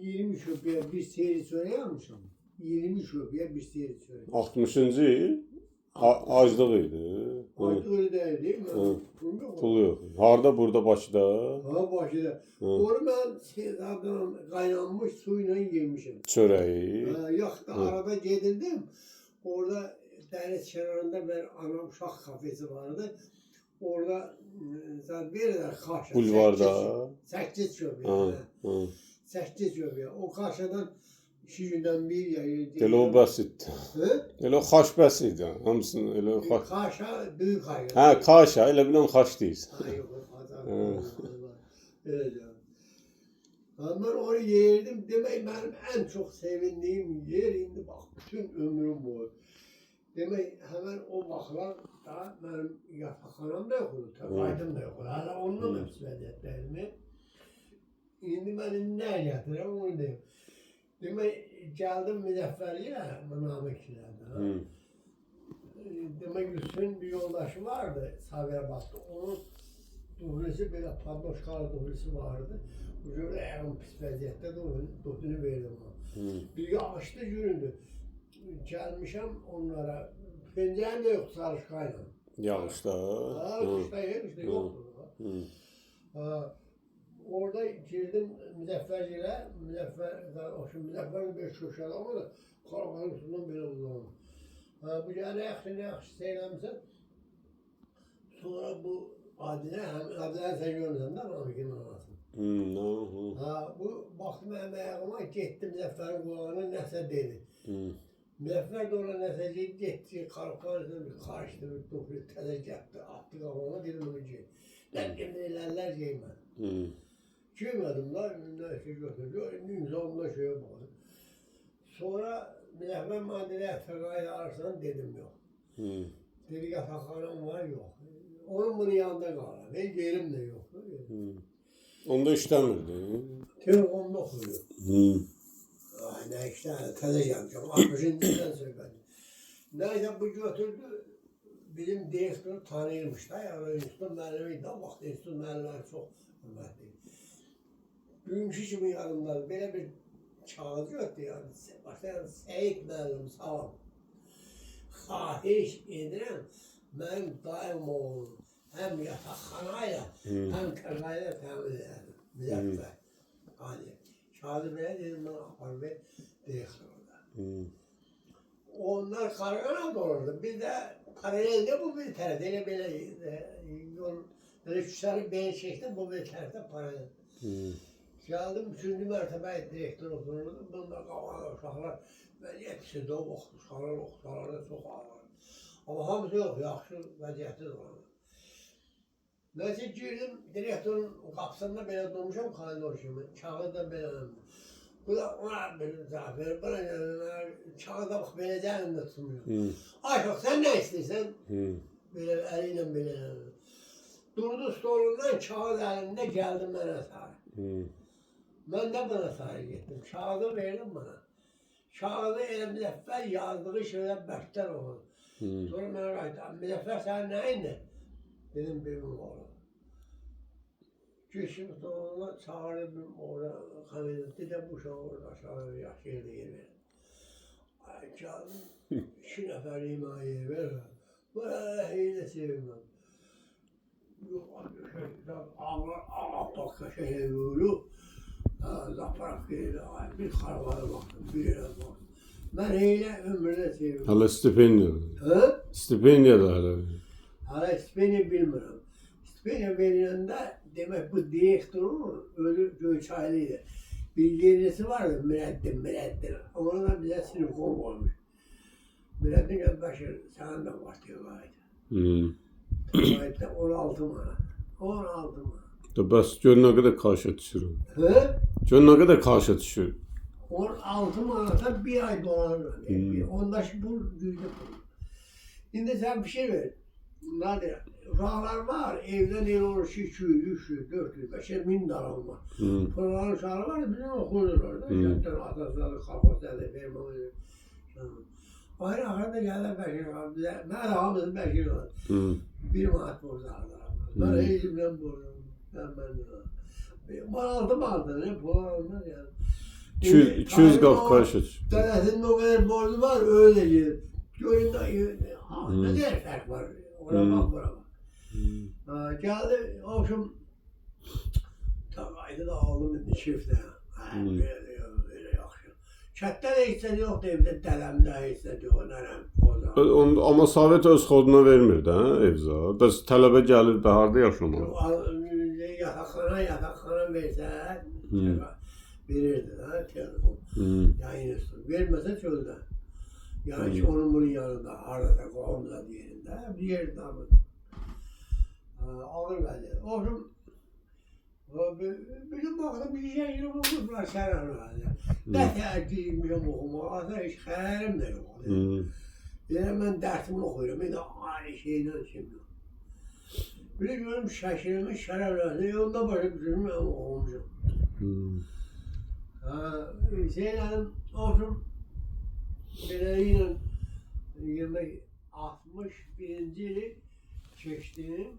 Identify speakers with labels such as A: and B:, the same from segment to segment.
A: 20 şöpeye bir seyri söyle almışım. 20 şöpeye bir seyri söyle.
B: 60-cı il aclıq idi.
A: Artık öyle değil değil mi?
B: Pul yox. Harda burada Bakıda?
A: Ha Bakıda. Onu ben zaten kaynanmış suyla yemişim.
B: Çörəyi.
A: Yaxda arada gedirdim. Orada deniz kenarında ben anam uşaq kafesi vardı. Orada zaten verirler karşı.
B: Bulvarda.
A: 8 şöpeye.
B: 8
A: şöpeye. O karşıdan 2 gündən bir yayı.
B: Elə o bəs idi. Elə o xaş bəs idi. Hamısını elə o xaş.
A: Kaşa büyük hayır.
B: Hə, kaşa, elə bilən xaş deyirsən.
A: Öyle canım. Ben onu yerdim. Demek benim en çok sevindiğim yer indi bak bütün ömrüm boyu. Demek hemen o baklar da benim yatakhanam da yoktu. Kaydım da yoktu. Hala onunla hepsi vəziyyətlərimi. İndi ben ne getirəm onu deyim. Demek geldim Müzəffərliyə, Münamiklərdə. Demek Hüsnün bir yoldaşı vardı Sabirabad'da. Onun duhulisi böyle padloşkalı duhulisi vardı. Bu böyle en pis vəziyyətdə duhulunu verdim ona. Bir yağışlı günüdür. Gelmişim onlara. Pencərim de yok sarışkayla.
B: Yağışda.
A: Yağışda işte yoktu. Orada girdim Müzəffərliyə. Müzəffər bir köşəli ama da karavanın üstünden böyle uzanım. Bu ne yaxşı seyləmişəm. Sonra bu Adile sen görmüyorsun değil mi? Amikin anasını. Bu baktım benim ayağıma gittim Müzəffərin kulağına nəsə dedi. Müzəffər de ona nəsə getdi, karıştı, təzə gəpdi, attı kafama, dedim onu giy. Ben kimdirlərlər giyməm. Giymədim da, nəsə götürdü, nümsə onda şöyle baxdım. Sonra Müzəffər Adilə Fəqayla ararsan dedim yok. Dedi yatakhanam var yok. Onun bunun yanında kalır. Ben yerim de yok.
B: Onda işləmirdi.
A: Telefonda oxuyor. Ay ne işler, təzə gəlmişəm. 60-cıdan söhbəti. Neyse bu götürdü. Bizim direktörü tanıyırmış da. Yani enstitü müəllimi də. Vaxt enstitü müəllimləri çox hürmətli. Bugünkü kimi yanımda belə bir kağıt götürdü. Yani başlayan Seyit müəllim salam. Xahiş edirəm. Mənim daim oğlum hem yatakhanayla hem kırkayla təmin ederdim. Müzəffər. Hani kağıdı belə dedim bana apar ve direktörde. Onlar kargana doğurdu. Bir de paralelde bu bir tərəfdə elə belə yol böyle küçəli beni çektim bu bir tərəfdə paralel. Geldim 3-cü mərtəbə direktör otururdu. Bunda qalan uşaqlar ben hepsi de oxuşarlar da çok ağır. Ama hamısı yok, yaxşı vəziyyətli olan. Neyse girdim, direktörün kapısında belə durmuşam koridor kimi. Kağıt da belə. Bu da ona bir cevap verir. Bana kağıda bak belə cəhənnəmdə tutmuyor. Ayşok sen ne istiyorsan? Böyle eliyle belə. Durdu stolundan kağıt elinde geldim bana sarı. Ben de bana sarı gittim. Kağıdı verdim bana. Kağıdı Müzəffər yazdığı şeyler bərkdən oldu. Sonra mənə qayıtdım. Müzəffər sən nəyindi? Dedim benim oğlum. Geçim sonuna çağırdım orada kabinetti de bu şahı orada aşağıya yaşayırdı yeri. Ay canım, 2 nəfər yemeği ver. Böyle hile sevmem. Yok, ağlar köşeye yürü. Zaparak değil, bir karavana baktım, bir yere baktım. Ben hile ömrüne seviyorum.
B: Hala stipendiya.
A: Ha?
B: Stipendiya da hala.
A: Hala stipendiya bilmiyorum. Stipendiya verilende demek bu direktörün ölü Göyçaylıydı. Bir gerisi vardı Müreddin. Ona da bize silikon koymuş. Müreddin Göbbaşır sana da var diyorlardı. Tuvalette 16 manat. 16 manat.
B: Bəs gör nə qədər karşıya düşür. Gör nə qədər karşıya düşür.
A: 16 manata bir ay dolanır. Onda bu düzgün. Şimdi sen bir şey ver. Nadir. Uşaqlar var, evdən el olur 200, 300, 400, 500 min daram var. Pırların uşaqlar var, bizim oxuyurlar da. Şəhətlər, atasları, kalfatları, fermanı. Ayrı axırda gələn Bəşir var, mən hamısı Bəşir var. 1 manat borclarlar. Ben eğilimden borcum. Ben 16 manatı ne pul almaz yani.
B: 200 qat qarşı düşür.
A: Dedesinin o kadar borcu var öyle gelir. Görün ne kadar fark var. Ona bak buna bak. Geldi akşam takaydı da aldım bir çifte. Böyle yaxşı. Kətdə də hissədi yoxdur, evdə dələmdə hissədi yox, nərəm, ozaq.
B: Amma Sovet öz xoduna vermir də evza. Da tələbə gəlir də harda yaşamaq?
A: Yataqxana versə, verirdi də telefon. Yayın üstü. Verməsə çöldə. Yəni ki, onun bunun yanında, haradasa qoğumda yerində, bir yerdə alır. Alır vəziyyət. Oğlum, bizim baxdım, bir şey yürü bulmuşlar sərəli vəziyyət. Dətər girmişəm oxumağa, ata heç xəyərim də yox. Deyirəm, mən dərsimi oxuyuram, bir də aynı şeylə şimdi. Bir də görüm şəkilimi şərəf vəziyyət, onda başa düşürüm, mən oxumuşum. Şeylərim, oxum, beləliklə 61-ci ili keçdim,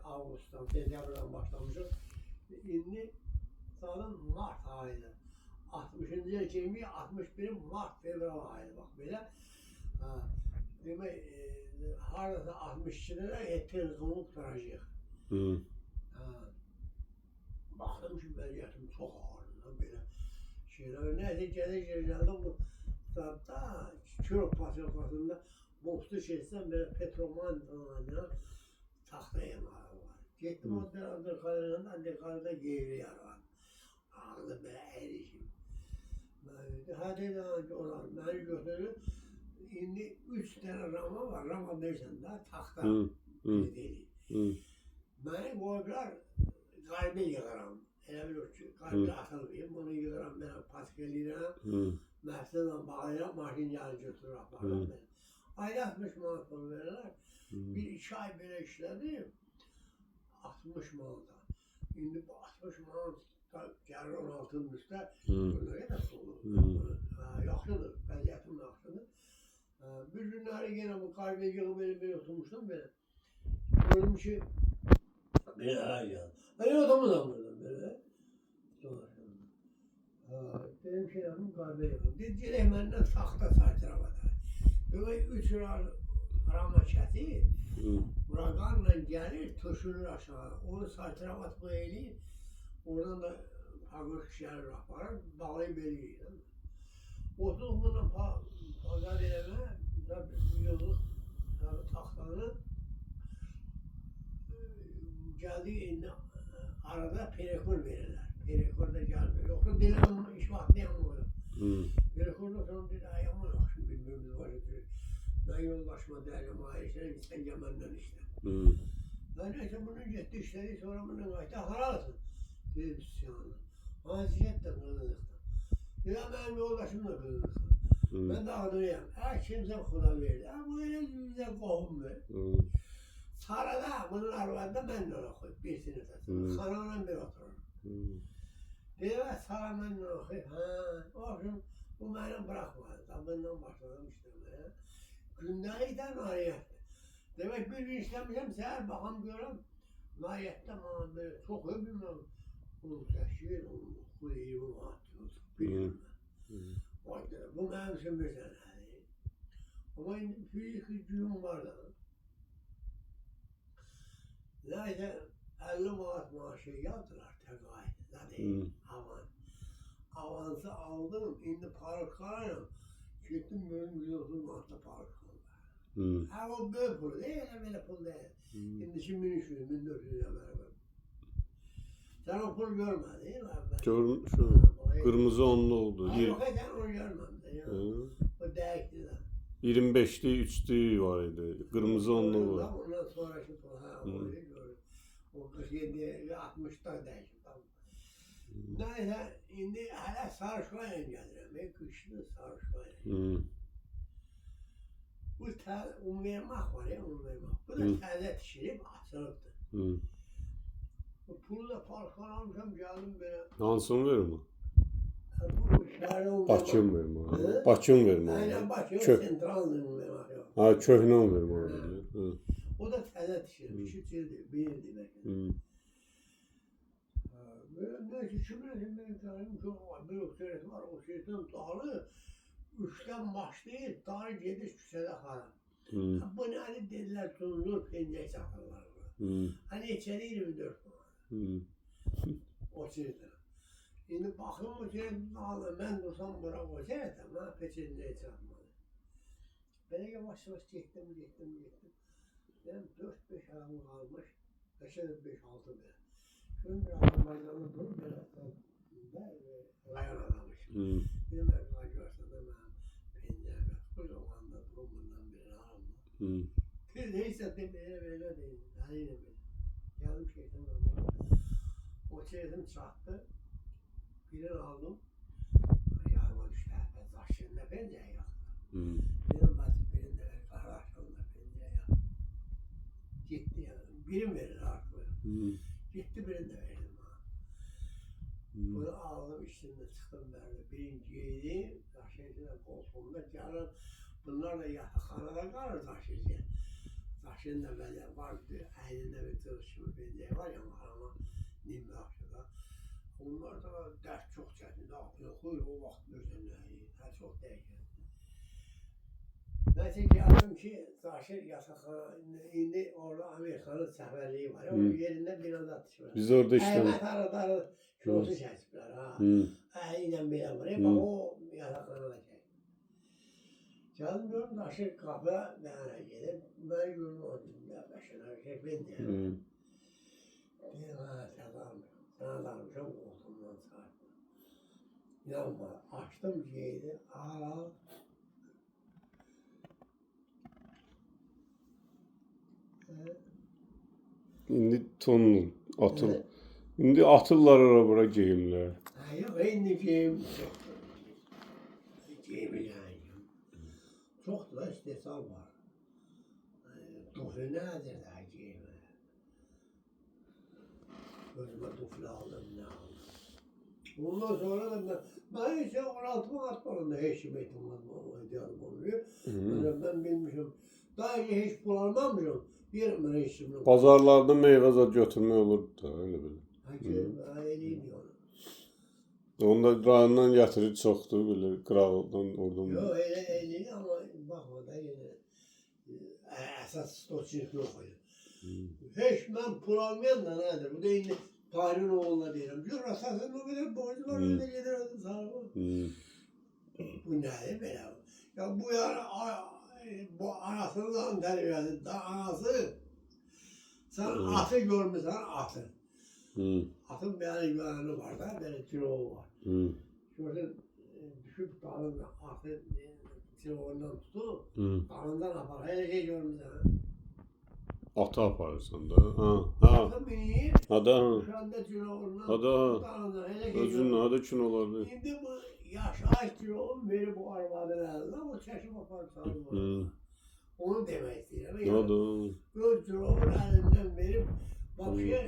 A: Ağustos'tan, sentyabrdan başlamışım. İndi sanırım Mart ayıydı. 60. kimi 61'in Mart, fevral ayıydı bak böyle. Demek haradasa 62'de de etkinliğimi kurtaracak. Baktım ki vəziyyətim çox ağırdı böyle şeyler. Neyse geldim bu saatte Çorok pasyokasında boşlu çeksem böyle Petroman falan taxtaya var. Getdim o Abdülkadir'in Abdülkadir'de geyri yer var. Ağzı böyle erişim. Hadi de onlar beni götürdü. Şimdi 3 tane rama var. Rama versen de taxta dedi. Beni koydular kalbi yıkaram. Elə bir ölçü. Kalbi atılmayayım. Onu yıkaram ben paskeliyim. Məhsələ bağlayıram. Maşin yanı götürür aparam ben. Ayda 60 manat pul verirler. Bir 2 ay belə işlədim. 60 manata. İndi bu 60 manat gəlir 16'nın üstə. Bunlara da pulu. Yaxşıdır. Vəziyyətim yaxşıdır. Bir günləri yenə bu qalbi yığıb belə oturmuşdum belə. Gördüm ki belə ay gəldi. Ben otamıram buradan belə. Dedim ki yanım qalbi yığıb. Deyək məndən taxta saytıramadı. Demək 3 rama kəti Uraganla gelir, töşünür aşağı. Onu saytıramat bu eğileyim. Oradan da pagır kişiler aparır, bağlayıp veriyor. Otuz bununla pazar eleme, yolu, taxtanı geldiği arada perekor verirler. Perekor da gelmiyor. Yoksa dilemem iş vakti yanmıyor. Perekorda sonra bir ayağımı yok. Şimdi bilmiyoruz var. Ben yollaşma değerlim ailesine gitsen Yemen'den işte. Ben neyse bunun ciddi işleri sonra bunun kayıtı haralısın. Televizyonda. Vaziyet de kırıldıkta. Ya benim yoldaşım da kırıldıkta. Ben de adıyım. Her kimse Kuda verdi. Bu öyle yüzden kohum ver. Sarada bunun arvada ben de okuyup bir sınıfta. Kanalına bir oturur. Deyələ sağ mənlə oxuyub, oxuyum, bu məni bırakmadı. Bundan başladım işləməyə. Gündəlikdən nailiyyətdir. Demək bir gün işləmişəm, səhər baxam görəm, nailiyyətdə mənə belə çox öbürməm. 18, 19, 20 manat, bilməm. Bu mənim üçün bir sənədir. Ama indi fiziki gücüm var da. Nəysə 50 manat maaşı yazdılar təqaüd. Zaten avansı aldım, indi parıqlarla getdim görüm 130 manatda parıqlar. Ha o böyük pul değil, elə pul değil. İndiki 1300, 1400'e beraber. Sen o pul görmedin mi?
B: Görmüşüm. Kırmızı onlu oldu.
A: Yok sen onu görmedin. O değişti de.
B: 25'li 3'lü var idi. Kırmızı onlu var.
A: Ondan sonraki pul, onu gördüm. O 47, 60'da değişti. Nəysə, indi hələ sarışmayla gəlirəm, qışlı sarışmayla. Bu unvermaq var ya, unvermaq. Bu da təzə tikilib, açılıbdır. Bu pulu da parkdan almışam, gəldim belə.
B: Hansını vermə?
A: Bu şəhərə unvermaq.
B: Bakın vermə. Bakın vermə.
A: Aynen Bakın, sentralını unvermaq yox.
B: Ha, köhnə vermə.
A: O da təzə tikilib, 2 ildir, 1 ildir bəlkə. Neyse şimdi benim tanrım çok bir öksüresi var. O şeytan dağlı. Üçten başlayıp dağlı gediş küsede kalan. Bu ne hani dediler sunulur pencere çakırlar. Hani içeri 24 o şeytan. Şimdi bakın o şeytan dağlı. Ben dursam bırak o şeytan. Ha peçenceye çakmalı. Ben yavaş yavaş gittim. Ben 4-5 ayağım kalmış. 5-6 ben. Şimdi adamlardan durup böyle layan adammış. Dedim ben görsen de ben pencereme bu zamanda durumundan birini aldım. Neyse de böyle değil. Yani yine böyle. Geldim şeytan ama o şeytan çaktı. Birini aldım. Ayağıma düştü. Ben taşıyla pencere yaktım. Dedim basit birinde ver kardeşimle pencere yaktım. Gitti yani. Birim verir artık. Gitti birinde verdim ha. Bunu aldım içinde çıktım böyle. Birinciydi. Taşıyıcıda koltuğumda canım. Bunlar da yatakhanada kalır taşıyıcı. Taşıyıcıda böyle vardı. Elinde bir tırışımı pencere var ya ama Nimli Akşa'da. Onlar da dert çok çetin. Okuyur o vakit gözünleri. Her çok değişir. Neyse geldim ki Taşır yatakhana indi orada Amerikanın seferliği var. Onun yerinde bir anda atışıyor.
B: Biz orada işte.
A: Evet arada şosu çektiler ha. Aynen bile var. Bak o yatakhanada şey. Geldim diyorum Taşır kapıya bana gelip ben gördüm onu ya başına şey ben diye. Dedim ha sana darmışım koltuğumdan sarktım. İnanma açtım şeydi ağla.
B: İndi tonlu atıl. İndi atırlar ara bura geyimlər.
A: Yok indi geyim. Geyimi yani. Çok da istesal var. Tuflu nedir daha geyimi? Gözüme tuflu aldım ne aldım. Ondan sonra da ben hiç 16 Mart balında hiç metin oluyor. Ben bilmişim. Daha önce hiç pul almamışım. Bir reisimle.
B: Pazarlarda meyvə götürmək olur da öyle belə.
A: Eliydi onu.
B: Onda rayondan gətirir çoxdur belə qırağdan oradan.
A: Yok eliydi ama bakmadan yine esas stoçilik yok öyle. Hiç ben pul almayan da nedir? Bu da yine Tahir'in oğluna diyelim. Diyor esasında o kadar borcu var öyle gider sana. Bu nedir böyle? Ya bu yani bu anasından terbiyesi. Anası sen atı görmüşsen atı. Atın bir güvenli var da böyle tiroğu var. Gördün düşüp dalından atı tiroğundan tutu. Dalından apar. Hele şey görmüşsen.
B: Atı aparırsan da.
A: Atı bineyim.
B: Ada.
A: Şu anda tiroğundan
B: Ada.
A: dalından. Hele şey
B: Özünün adı üçün olardı.
A: Şimdi bu yaşayış tiroğun biri bu arabanın elinde. O çeşim apar sanırım. Onu demek istiyorum.
B: Ada.
A: Göz tiroğun elinden verip bakıyor.